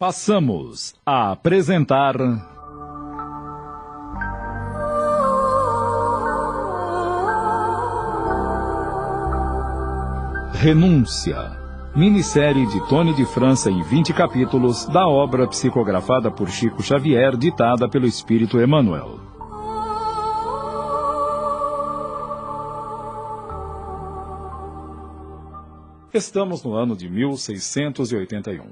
Passamos a apresentar Renúncia, minissérie de Tony de França em 20 capítulos da obra psicografada por Chico Xavier, ditada pelo Espírito Emmanuel. Estamos no ano de 1681.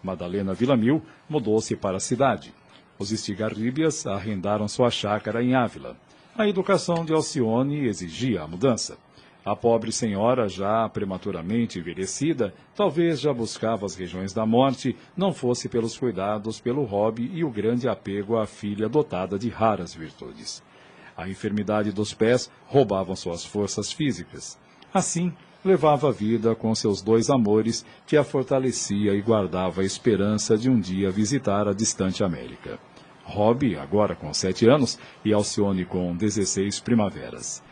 Madalena Villamil mudou-se para a cidade. Os Estigarribias arrendaram sua chácara em Ávila. A educação de Alcione exigia a mudança. A pobre senhora, já prematuramente envelhecida, talvez já buscava as regiões da morte, não fosse pelos cuidados pelo hobby e o grande apego à filha dotada de raras virtudes. A enfermidade dos pés roubavam suas forças físicas. Assim, levava a vida com seus dois amores, que a fortalecia e guardava a esperança de um dia visitar a distante América. Hobby, agora com 7 anos, e Alcione com 16 primaveras.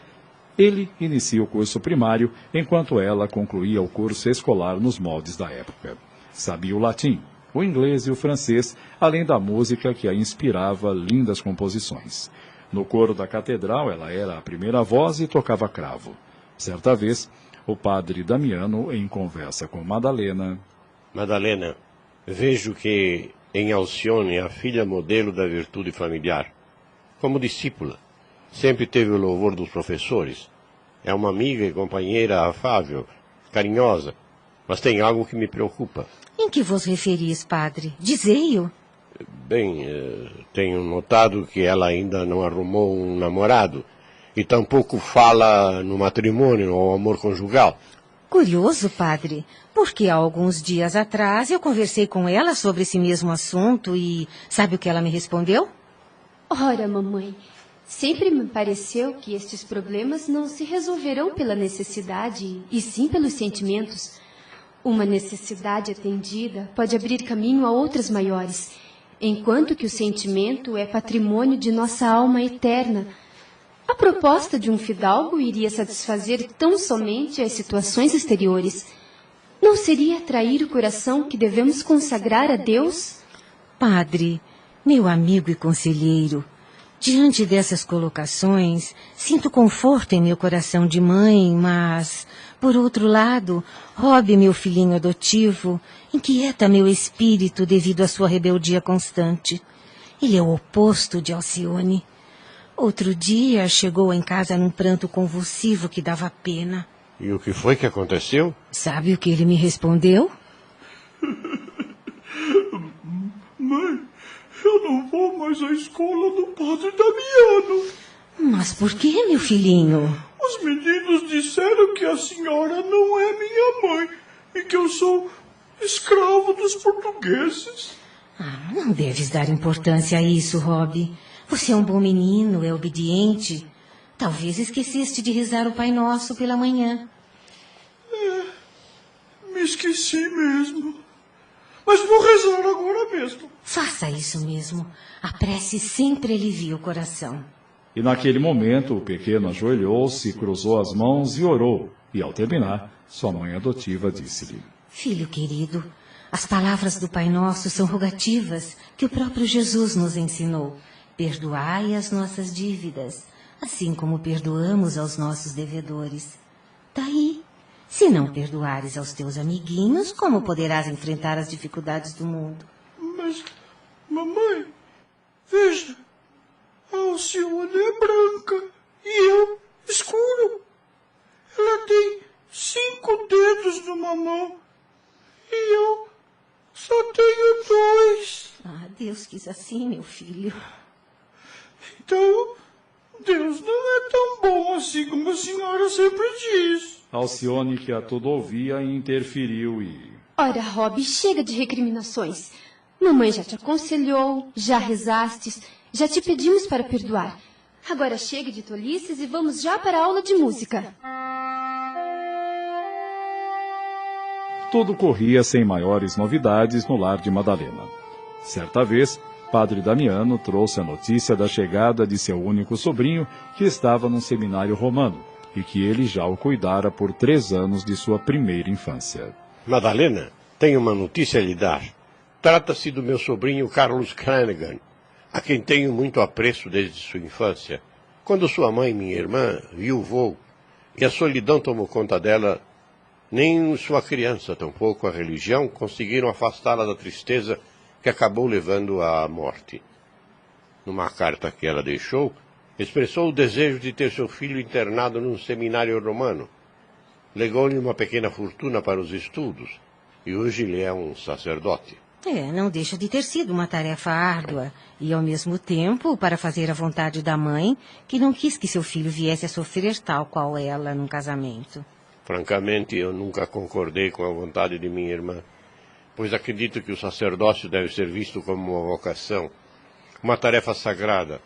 Ele inicia o curso primário, enquanto ela concluía o curso escolar nos moldes da época. Sabia o latim, o inglês e o francês, além da música que a inspirava lindas composições. No coro da catedral, ela era a primeira voz e tocava cravo. Certa vez, o padre Damiano, em conversa com Madalena... Madalena, vejo que em Alcione a filha modelo da virtude familiar. Como discípula, sempre teve o louvor dos professores. É uma amiga e companheira afável, carinhosa, mas tem algo que me preocupa. Em que vos referis, padre? Dizei-o. Bem, tenho notado que ela ainda não arrumou um namorado. E tampouco fala no matrimônio ou amor conjugal. Curioso, padre, porque há alguns dias atrás eu conversei com ela sobre esse mesmo assunto e sabe o que ela me respondeu? Ora, mamãe, sempre me pareceu que estes problemas não se resolverão pela necessidade, e sim pelos sentimentos. Uma necessidade atendida pode abrir caminho a outras maiores, enquanto que o sentimento é patrimônio de nossa alma eterna. A proposta de um fidalgo iria satisfazer tão somente as situações exteriores. Não seria atrair o coração que devemos consagrar a Deus? Padre, meu amigo e conselheiro, diante dessas colocações, sinto conforto em meu coração de mãe, mas, por outro lado, Hobby, meu filhinho adotivo, inquieta meu espírito devido à sua rebeldia constante. Ele é o oposto de Alcione. Outro dia chegou em casa num pranto convulsivo que dava pena. E o que foi que aconteceu? Sabe o que ele me respondeu? Mãe, eu não vou mais à escola do padre Damiano. Mas por que, meu filhinho? Os meninos disseram que a senhora não é minha mãe e que eu sou escravo dos portugueses. Não deves dar importância a isso, Hobby. Você é um bom menino, é obediente. Talvez esqueceste de rezar o Pai Nosso pela manhã. Me esqueci mesmo. Mas vou rezar agora mesmo. Faça isso mesmo. A prece sempre alivia o coração. E naquele momento, o pequeno ajoelhou-se, cruzou as mãos e orou. E ao terminar, sua mãe adotiva disse-lhe: Filho querido, as palavras do Pai Nosso são rogativas que o próprio Jesus nos ensinou. Perdoai as nossas dívidas, assim como perdoamos aos nossos devedores. Daí, se não perdoares aos teus amiguinhos, como poderás enfrentar as dificuldades do mundo? Mas, mamãe, veja, a Alcione é branca e eu escuro. Ela tem 5 dedos numa mão e eu só tenho 2. Deus quis assim, meu filho. Então, Deus não é tão bom assim como a senhora sempre diz. Alcione, que a tudo ouvia, interferiu e... Ora, Hobby, chega de recriminações. Mamãe já te aconselhou, já rezastes, já te pedimos para perdoar. Agora chega de tolices e vamos já para a aula de música. Tudo corria sem maiores novidades no lar de Madalena. Certa vez, Padre Damiano trouxe a notícia da chegada de seu único sobrinho, que estava num seminário romano, e que ele já o cuidara por 3 anos de sua primeira infância. Madalena, tenho uma notícia a lhe dar. Trata-se do meu sobrinho Carlos Flanagan, a quem tenho muito apreço desde sua infância. Quando sua mãe, minha irmã, viuvou e a solidão tomou conta dela, nem sua criança, tampouco a religião, conseguiram afastá-la da tristeza que acabou levando-a à morte. Numa carta que ela deixou, expressou o desejo de ter seu filho internado num seminário romano. Legou-lhe uma pequena fortuna para os estudos, e hoje ele é um sacerdote. Não deixa de ter sido uma tarefa árdua. E, ao mesmo tempo, para fazer a vontade da mãe, que não quis que seu filho viesse a sofrer tal qual ela num casamento. Francamente, eu nunca concordei com a vontade de minha irmã, pois acredito que o sacerdócio deve ser visto como uma vocação, uma tarefa sagrada.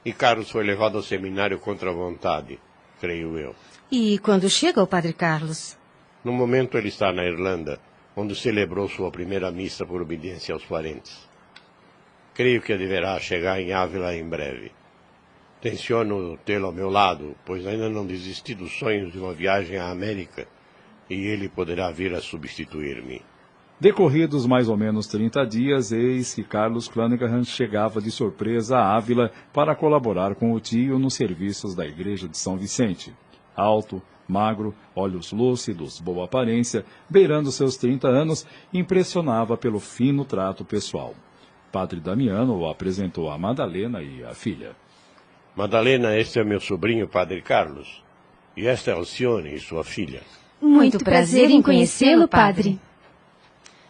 E Carlos foi levado ao seminário contra a vontade, creio eu. E quando chega o padre Carlos? No momento ele está na Irlanda, onde celebrou sua primeira missa por obediência aos parentes. Creio que deverá chegar em Ávila em breve. Tenciono tê-lo ao meu lado, pois ainda não desisti dos sonhos de uma viagem à América, e ele poderá vir a substituir-me. Decorridos mais ou menos 30 dias, eis que Carlos Flanagan chegava de surpresa a Ávila para colaborar com o tio nos serviços da igreja de São Vicente. Alto, magro, olhos lúcidos, boa aparência, beirando seus 30 anos, impressionava pelo fino trato pessoal. Padre Damiano o apresentou a Madalena e a filha. Madalena, este é meu sobrinho, Padre Carlos. E esta é Alcione, sua filha. Muito prazer em conhecê-lo, padre.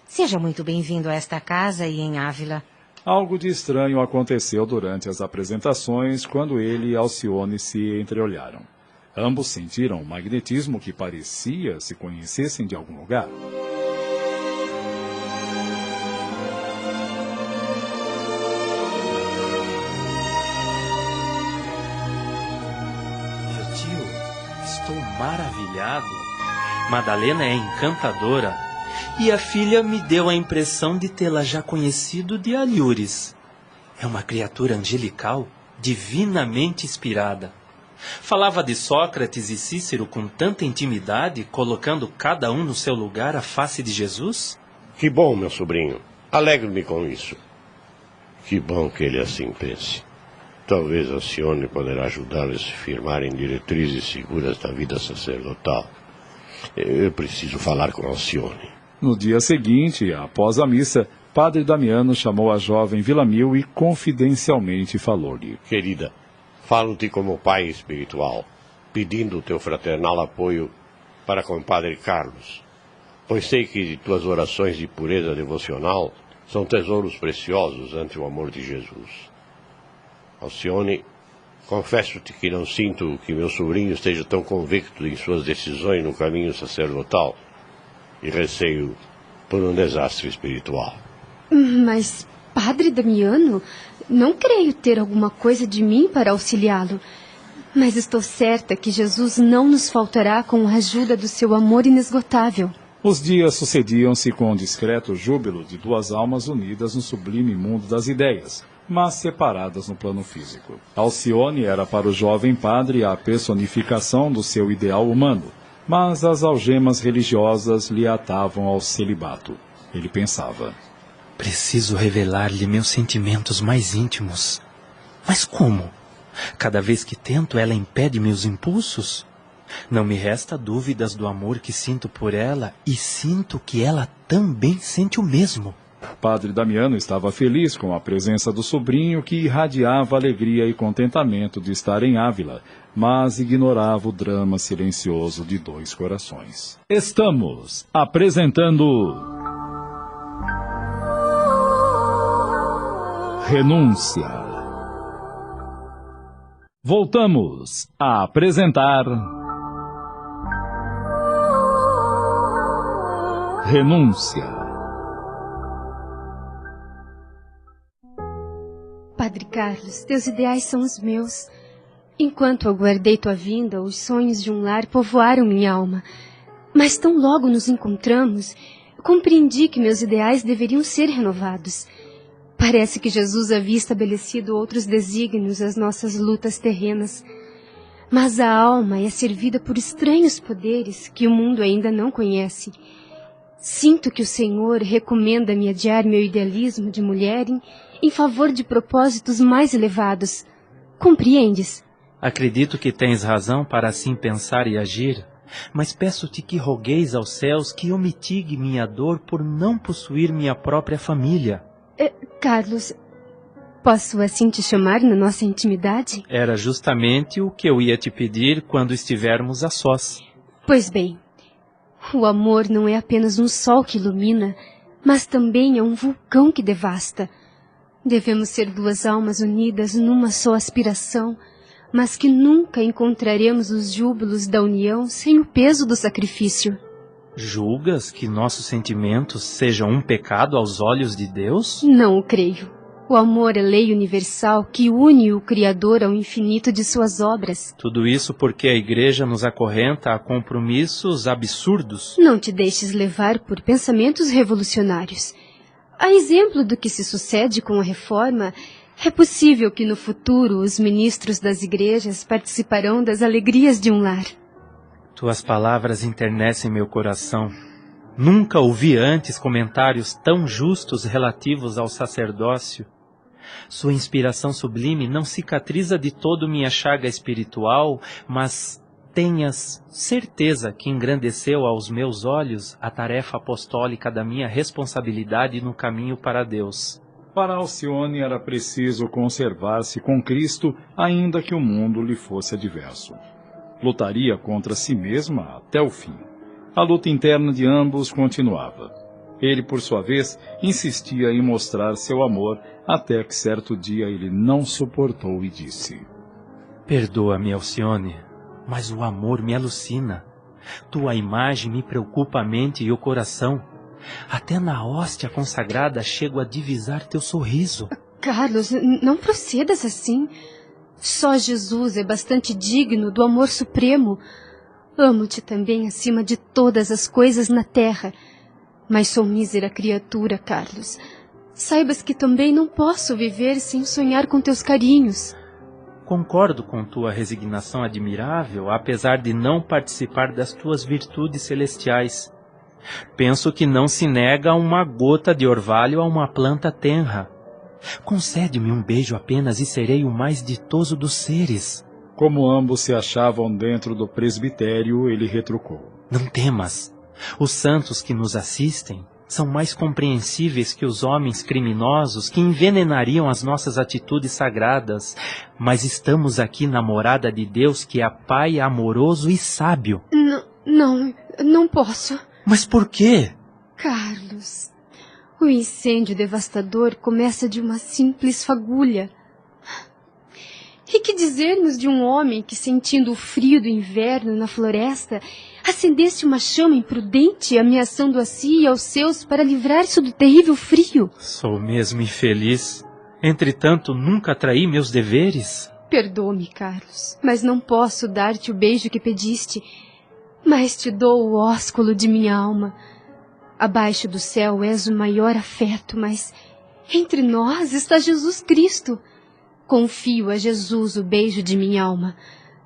Seja muito bem-vindo a esta casa e em Ávila. Algo de estranho aconteceu durante as apresentações quando ele e Alcione se entreolharam. Ambos sentiram um magnetismo que parecia se conhecessem de algum lugar. Meu tio, estou maravilhado. Madalena é encantadora e a filha me deu a impressão de tê-la já conhecido de alhures. É uma criatura angelical, divinamente inspirada. Falava de Sócrates e Cícero com tanta intimidade, colocando cada um no seu lugar à face de Jesus? Que bom, meu sobrinho. Alegro-me com isso. Que bom que ele assim pense. Talvez Alcione poderá ajudá-lo a se firmar em diretrizes seguras da vida sacerdotal. Eu preciso falar com Alcione. No dia seguinte, após a missa, Padre Damiano chamou a jovem Villamil e confidencialmente falou-lhe. Querida, falo-te como pai espiritual, pedindo o teu fraternal apoio para com o Padre Carlos, pois sei que tuas orações de pureza devocional são tesouros preciosos ante o amor de Jesus. Alcione, confesso-te que não sinto que meu sobrinho esteja tão convicto em suas decisões no caminho sacerdotal e receio por um desastre espiritual. Mas, Padre Damiano, não creio ter alguma coisa de mim para auxiliá-lo. Mas estou certa que Jesus não nos faltará com a ajuda do seu amor inesgotável. Os dias sucediam-se com um discreto júbilo de duas almas unidas no sublime mundo das ideias, mas separadas no plano físico. Alcione era para o jovem padre a personificação do seu ideal humano, mas as algemas religiosas lhe atavam ao celibato. Ele pensava: preciso revelar-lhe meus sentimentos mais íntimos. Mas como? Cada vez que tento, ela impede meus impulsos? Não me resta dúvidas do amor que sinto por ela e sinto que ela também sente o mesmo. Padre Damiano estava feliz com a presença do sobrinho que irradiava alegria e contentamento de estar em Ávila, mas ignorava o drama silencioso de dois corações. Estamos apresentando Renúncia. Voltamos a apresentar Renúncia. Padre Carlos, teus ideais são os meus. Enquanto aguardei tua vinda, os sonhos de um lar povoaram minha alma. Mas tão logo nos encontramos, compreendi que meus ideais deveriam ser renovados. Parece que Jesus havia estabelecido outros desígnios às nossas lutas terrenas. Mas a alma é servida por estranhos poderes que o mundo ainda não conhece. Sinto que o Senhor recomenda-me adiar meu idealismo de mulher em favor de propósitos mais elevados. Compreendes? Acredito que tens razão para assim pensar e agir, mas peço-te que rogueis aos céus que eu mitigue minha dor por não possuir minha própria família. Carlos, posso assim te chamar na nossa intimidade? Era justamente o que eu ia te pedir quando estivermos a sós. Pois bem, o amor não é apenas um sol que ilumina, mas também é um vulcão que devasta. Devemos ser duas almas unidas numa só aspiração, mas que nunca encontraremos os júbilos da união sem o peso do sacrifício. Julgas que nossos sentimentos sejam um pecado aos olhos de Deus? Não o creio. O amor é lei universal que une o Criador ao infinito de suas obras. Tudo isso porque a Igreja nos acorrenta a compromissos absurdos. Não te deixes levar por pensamentos revolucionários. A exemplo do que se sucede com a reforma, é possível que no futuro os ministros das igrejas participarão das alegrias de um lar. Tuas palavras enternecem meu coração. Nunca ouvi antes comentários tão justos relativos ao sacerdócio. Sua inspiração sublime não cicatriza de todo minha chaga espiritual, mas tenhas certeza que engrandeceu aos meus olhos a tarefa apostólica da minha responsabilidade no caminho para Deus. Para Alcione era preciso conservar-se com Cristo, ainda que o mundo lhe fosse adverso. Lutaria contra si mesma até o fim. A luta interna de ambos continuava. Ele, por sua vez, insistia em mostrar seu amor, até que certo dia ele não suportou e disse: Perdoa-me, Alcione, mas o amor me alucina. Tua imagem me preocupa a mente e o coração. Até na hóstia consagrada chego a divisar teu sorriso. Carlos, não procedas assim. Só Jesus é bastante digno do amor supremo. Amo-te também acima de todas as coisas na terra. Mas sou mísera criatura, Carlos. Saibas que também não posso viver sem sonhar com teus carinhos. Concordo com tua resignação admirável, apesar de não participar das tuas virtudes celestiais. Penso que não se nega uma gota de orvalho a uma planta tenra. Concede-me um beijo apenas e serei o mais ditoso dos seres. Como ambos se achavam dentro do presbitério, ele retrucou: Não temas. Os santos que nos assistem são mais compreensíveis que os homens criminosos que envenenariam as nossas atitudes sagradas. Mas estamos aqui na morada de Deus, que é Pai amoroso e sábio. Não posso. Mas por quê? Carlos, o incêndio devastador começa de uma simples fagulha. E que dizer-nos de um homem que, sentindo o frio do inverno na floresta, acendesse uma chama imprudente, ameaçando a si e aos seus para livrar-se do terrível frio? Sou mesmo infeliz. Entretanto, nunca traí meus deveres. Perdoa-me, Carlos, mas não posso dar-te o beijo que pediste. Mas te dou o ósculo de minha alma. Abaixo do céu és o maior afeto, mas entre nós está Jesus Cristo. Confio a Jesus o beijo de minha alma,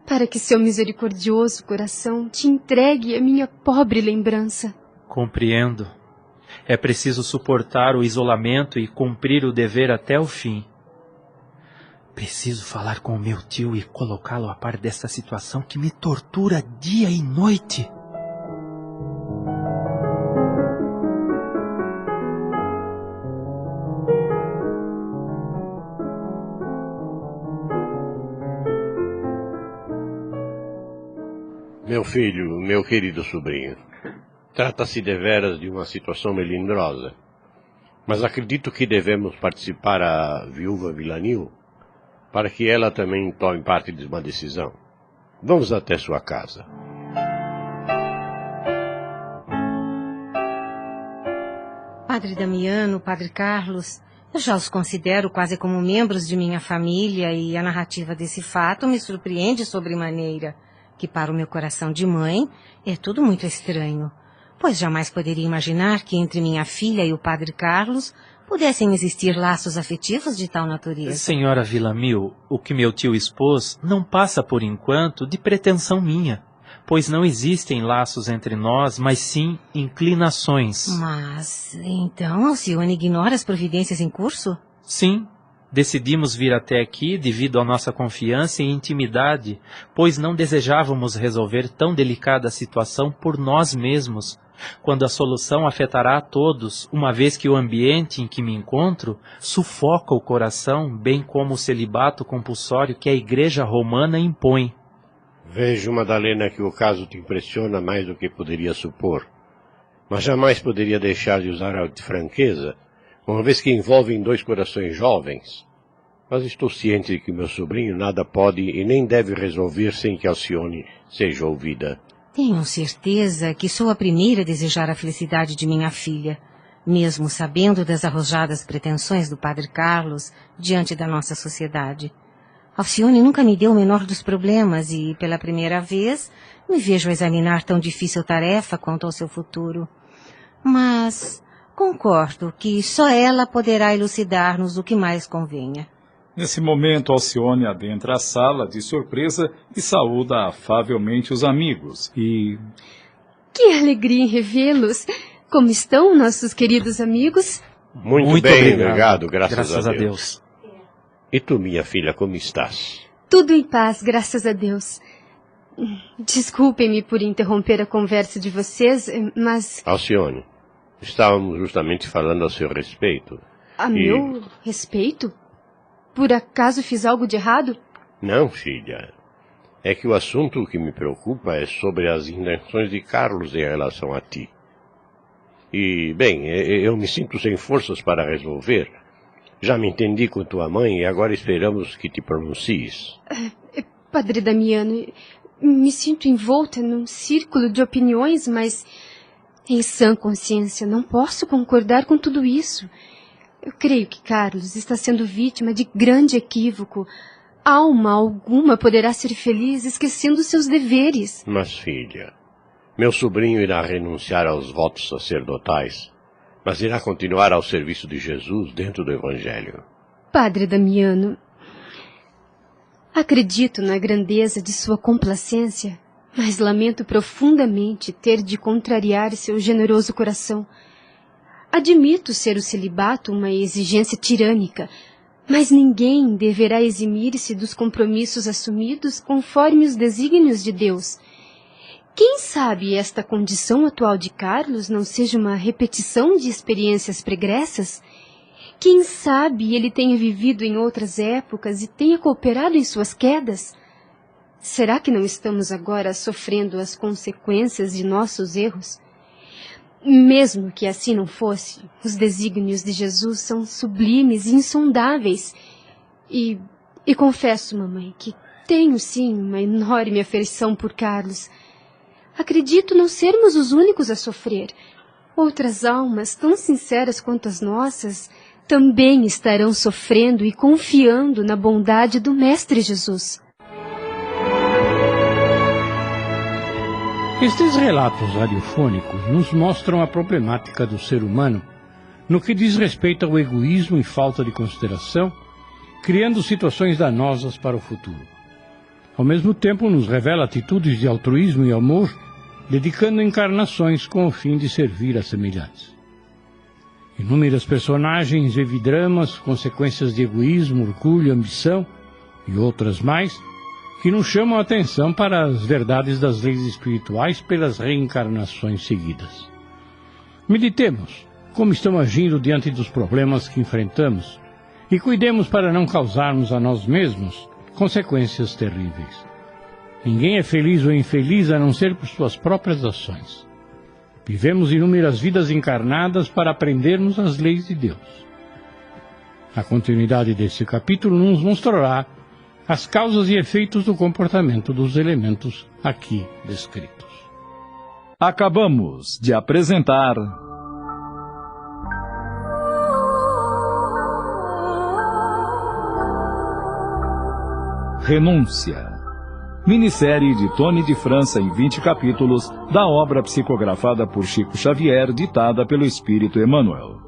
para que seu misericordioso coração te entregue a minha pobre lembrança. Compreendo. É preciso suportar o isolamento e cumprir o dever até o fim. Preciso falar com o meu tio e colocá-lo a par dessa situação que me tortura dia e noite. Meu filho, meu querido sobrinho, trata-se deveras de uma situação melindrosa, mas acredito que devemos participar a viúva Villanil para que ela também tome parte de uma decisão. Vamos até sua casa. Padre Damiano, Padre Carlos, eu já os considero quase como membros de minha família e a narrativa desse fato me surpreende sobremaneira, que para o meu coração de mãe é tudo muito estranho, pois jamais poderia imaginar que entre minha filha e o Padre Carlos pudessem existir laços afetivos de tal natureza. Senhora Villamil, o que meu tio expôs não passa por enquanto de pretensão minha, pois não existem laços entre nós, mas sim inclinações. Mas, então, Alcione ignora as providências em curso? Sim, decidimos vir até aqui devido à nossa confiança e intimidade, pois não desejávamos resolver tão delicada situação por nós mesmos, quando a solução afetará a todos, uma vez que o ambiente em que me encontro sufoca o coração, bem como o celibato compulsório que a Igreja Romana impõe. Vejo, Madalena, que o caso te impressiona mais do que poderia supor. Mas jamais poderia deixar de usar a franqueza, uma vez que envolvem dois corações jovens. Mas estou ciente de que meu sobrinho nada pode e nem deve resolver sem que Alcione seja ouvida. Tenho certeza que sou a primeira a desejar a felicidade de minha filha, mesmo sabendo das arrojadas pretensões do Padre Carlos diante da nossa sociedade. Alcione nunca me deu o menor dos problemas e, pela primeira vez, me vejo a examinar tão difícil tarefa quanto ao seu futuro. Mas concordo que só ela poderá elucidar-nos o que mais convenha. Nesse momento, Alcione adentra a sala de surpresa e saúda afavelmente os amigos. Que alegria em revê-los! Como estão nossos queridos amigos? Muito bem, obrigado, graças a Deus. É. E tu, minha filha, como estás? Tudo em paz, graças a Deus. Desculpem-me por interromper a conversa de vocês, mas... Alcione, estávamos justamente falando a seu respeito. A meu respeito? Por acaso fiz algo de errado? Não, filha. É que o assunto que me preocupa é sobre as intenções de Carlos em relação a ti. E, bem, eu me sinto sem forças para resolver. Já me entendi com tua mãe e agora esperamos que te pronuncies. Padre Damiano, me sinto envolta num círculo de opiniões, mas em sã consciência não posso concordar com tudo isso. Eu creio que Carlos está sendo vítima de grande equívoco. Alma alguma poderá ser feliz esquecendo seus deveres. Mas, filha, meu sobrinho irá renunciar aos votos sacerdotais, mas irá continuar ao serviço de Jesus dentro do Evangelho. Padre Damiano, acredito na grandeza de sua complacência, mas lamento profundamente ter de contrariar seu generoso coração. Admito ser o celibato uma exigência tirânica, mas ninguém deverá eximir-se dos compromissos assumidos conforme os desígnios de Deus. Quem sabe esta condição atual de Carlos não seja uma repetição de experiências pregressas? Quem sabe ele tenha vivido em outras épocas e tenha cooperado em suas quedas? Será que não estamos agora sofrendo as consequências de nossos erros? Mesmo que assim não fosse, os desígnios de Jesus são sublimes e insondáveis. E confesso, mamãe, que tenho sim uma enorme afeição por Carlos. Acredito não sermos os únicos a sofrer. Outras almas, tão sinceras quanto as nossas, também estarão sofrendo e confiando na bondade do Mestre Jesus. Estes relatos radiofônicos nos mostram a problemática do ser humano no que diz respeito ao egoísmo e falta de consideração, criando situações danosas para o futuro. Ao mesmo tempo, nos revela atitudes de altruísmo e amor, dedicando encarnações com o fim de servir a semelhantes. Inúmeras personagens, evidramas, consequências de egoísmo, orgulho, ambição e outras mais, que nos chamam a atenção para as verdades das leis espirituais pelas reencarnações seguidas. Meditemos como estamos agindo diante dos problemas que enfrentamos e cuidemos para não causarmos a nós mesmos consequências terríveis. Ninguém é feliz ou infeliz a não ser por suas próprias ações. Vivemos inúmeras vidas encarnadas para aprendermos as leis de Deus. A continuidade deste capítulo nos mostrará as causas e efeitos do comportamento dos elementos aqui descritos. Acabamos de apresentar Renúncia, minissérie de Tony de França em 20 capítulos da obra psicografada por Chico Xavier, ditada pelo Espírito Emmanuel.